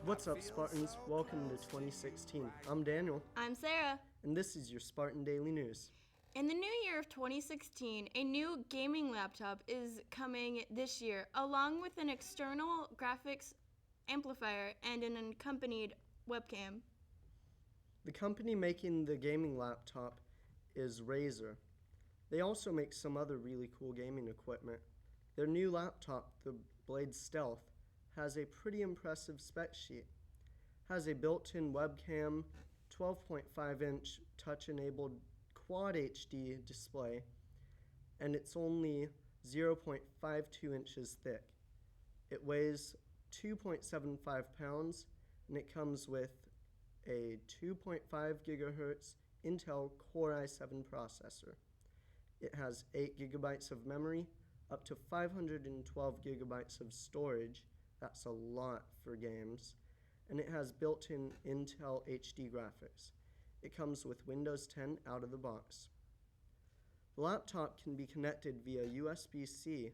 What's up, Spartans? Welcome to 2016. I'm Daniel, I'm Sarah. and this is your Spartan Daily News. In the new year of 2016, a new gaming laptop is coming this year, along with an external graphics amplifier and an accompanied webcam. The company making the gaming laptop is Razer. They also make some other really cool gaming equipment. Their new laptop, the Blade Stealth, has a pretty impressive spec sheet. Has a built-in webcam, 12.5-inch touch-enabled Quad HD display, and it's only 0.52 inches thick. It weighs 2.75 pounds, and it comes with a 2.5 gigahertz Intel Core i7 processor. It has 8 gigabytes of memory, up to 512 gigabytes of storage. That's a lot for games. And it has built-in Intel HD graphics. It comes with Windows 10 out of the box. The laptop can be connected via USB-C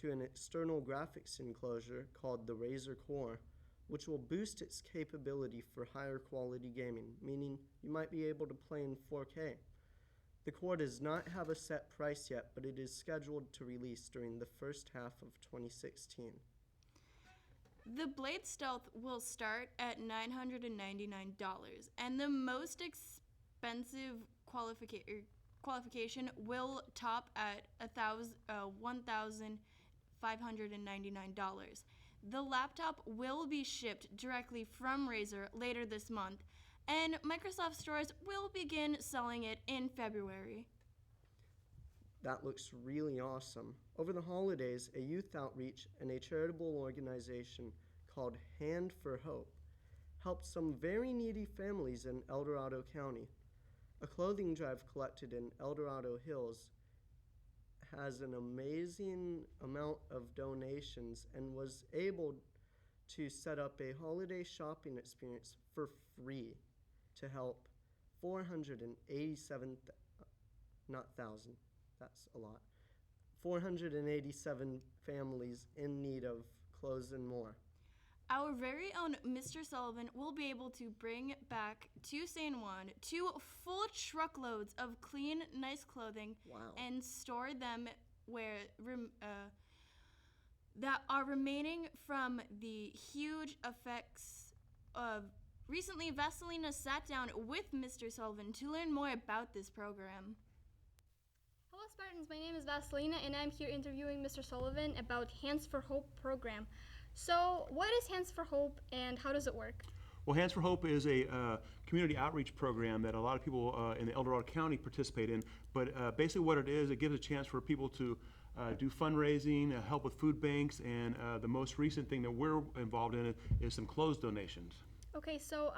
to an external graphics enclosure called the Razer Core, which will boost its capability for higher quality gaming, meaning you might be able to play in 4K. The Core does not have a set price yet, but it is scheduled to release during the first half of 2016. The Blade Stealth will start at $999, and the most expensive qualification will top at $1,599. The laptop will be shipped directly from Razer later this month, and Microsoft stores will begin selling it in February. That looks really awesome. Over the holidays, a youth outreach and a charitable organization called Hand for Hope helped some very needy families in El Dorado County. A clothing drive collected in El Dorado Hills has an amazing amount of donations and was able to set up a holiday shopping experience for free to help 487 families in need of clothes and more. Our very own Mr. Sullivan will be able to bring back to San Juan 2 full truckloads of clean, nice clothing. Wow. And store them where that are remaining from the huge effects of. Recently, Vaselina sat down with Mr. Sullivan to learn more about this program. Hello Spartans, my name is Vaselina and I'm here interviewing Mr. Sullivan about Hands for Hope program. So what is Hands for Hope and how does it work? Well, Hands for Hope is a community outreach program that a lot of people in the El Dorado County participate in. But basically what it is, it gives a chance for people to do fundraising, help with food banks, and the most recent thing that we're involved in is some clothes donations. Okay, so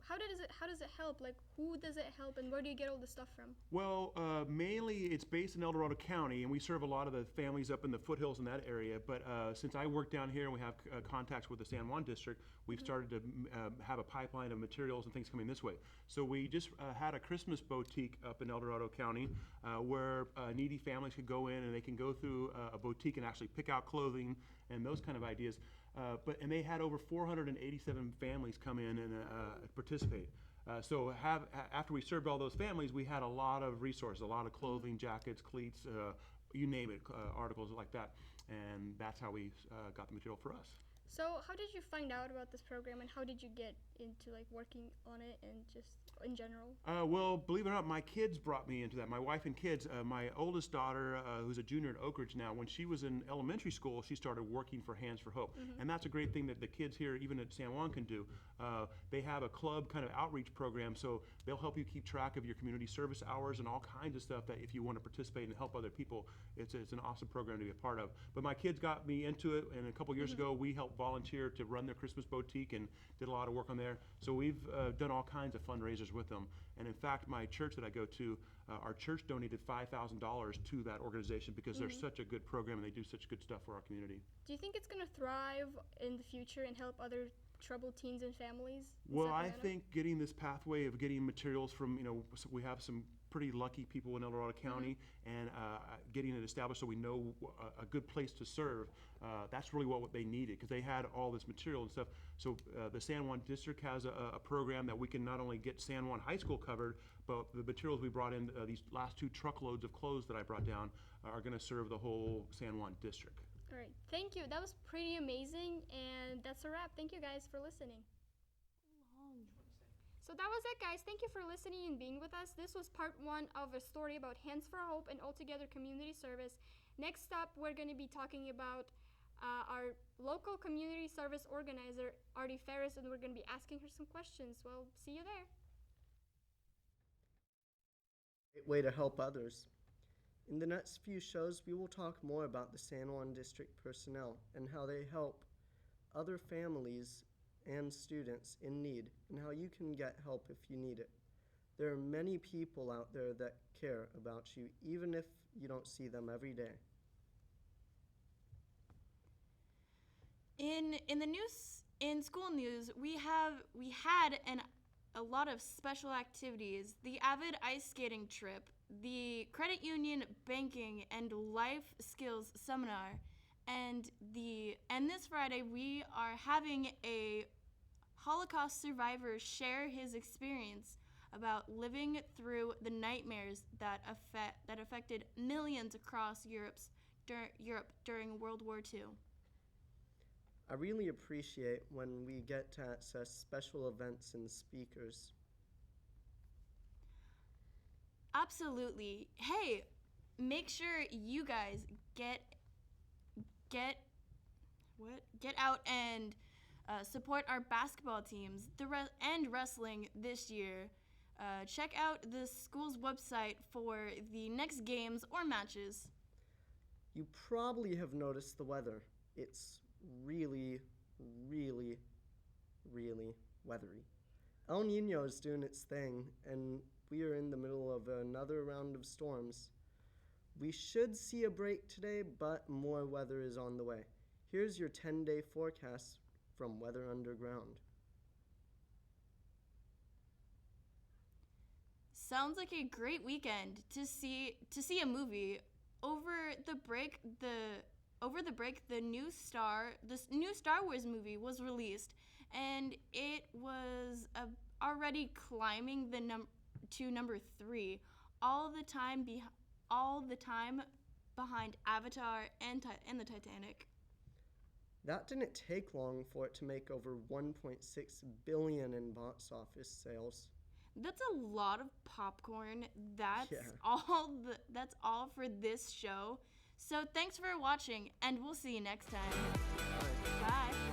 how does it help? Like, who does it help, and where do you get all the stuff from? Well, mainly it's based in El Dorado County, and we serve a lot of the families up in the foothills in that area. But since I work down here and we have contacts with the San Juan district, we've started to have a pipeline of materials and things coming this way. So we just had a Christmas boutique up in El Dorado County where needy families could go in and they can go through a boutique and actually pick out clothing and those kind of ideas. And they had over 487 families come in and participate. So after we served all those families, we had a lot of resources, a lot of clothing, jackets, cleats, you name it, articles like that. And that's how we got the material for us. So how did you find out about this program, and how did you get into like working on it and just in general? Well, believe it or not, my kids brought me into that. My wife and kids. My oldest daughter, who's a junior at Oak Ridge now, when she was in elementary school, she started working for Hands for Hope. And that's a great thing that the kids here, even at San Juan, can do. They have a club kind of outreach program, so they'll help you keep track of your community service hours and all kinds of stuff that if you want to participate and help other people, it's an awesome program to be a part of. But my kids got me into it, and a couple years ago, we helped volunteer to run their Christmas boutique and did a lot of work on there. So we've done all kinds of fundraisers with them. And in fact, my church that I go to, our church donated $5,000 to that organization because they're such a good program and they do such good stuff for our community. Do you think it's going to thrive in the future and help other troubled teens and families? Well, I think getting this pathway of getting materials from, so we have some pretty lucky people in El Dorado County, and getting it established so we know a good place to serve. That's really what they needed, because they had all this material and stuff. So the San Juan District has a program that we can not only get San Juan High School covered, but the materials we brought in, these last 2 truckloads of clothes that I brought down, are going to serve the whole San Juan District. All right, thank you. That was pretty amazing, and that's a wrap. Thank you guys for listening. So that was it, guys. Thank you for listening and being with us. This was part 1 of a story about Hands for Hope and Altogether Community Service. Next up, we're going to be talking about our local community service organizer, Artie Ferris, and we're going to be asking her some questions. Well, see you there. Great way to help others. In the next few shows, we will talk more about the San Juan District personnel and how they help other families and students in need, and how you can get help if you need it. There are many people out there that care about you, even if you don't see them every day. In school news, we had a lot of special activities: the Avid ice skating trip, the credit union banking and life skills seminar, and this Friday we are having a Holocaust survivor share his experience about living through the nightmares that affected millions across Europe during World War II. I really appreciate when we get to access special events and speakers. Absolutely. Hey, make sure you guys get out and support our basketball teams and wrestling this year. Check out the school's website for the next games or matches. You probably have noticed the weather. It's really, really, really weathery. El Nino is doing its thing, and we are in the middle of another round of storms. We should see a break today, but more weather is on the way. Here's your 10-day forecast from Weather Underground. Sounds like a great weekend to see a movie. Over the break, the new Star Wars movie was released, and it was already climbing to number 3, all the time behind Avatar and the Titanic. That didn't take long for it to make over $1.6 billion in box office sales. That's a lot of popcorn. That's all for this show. So thanks for watching, and we'll see you next time. Bye. Bye.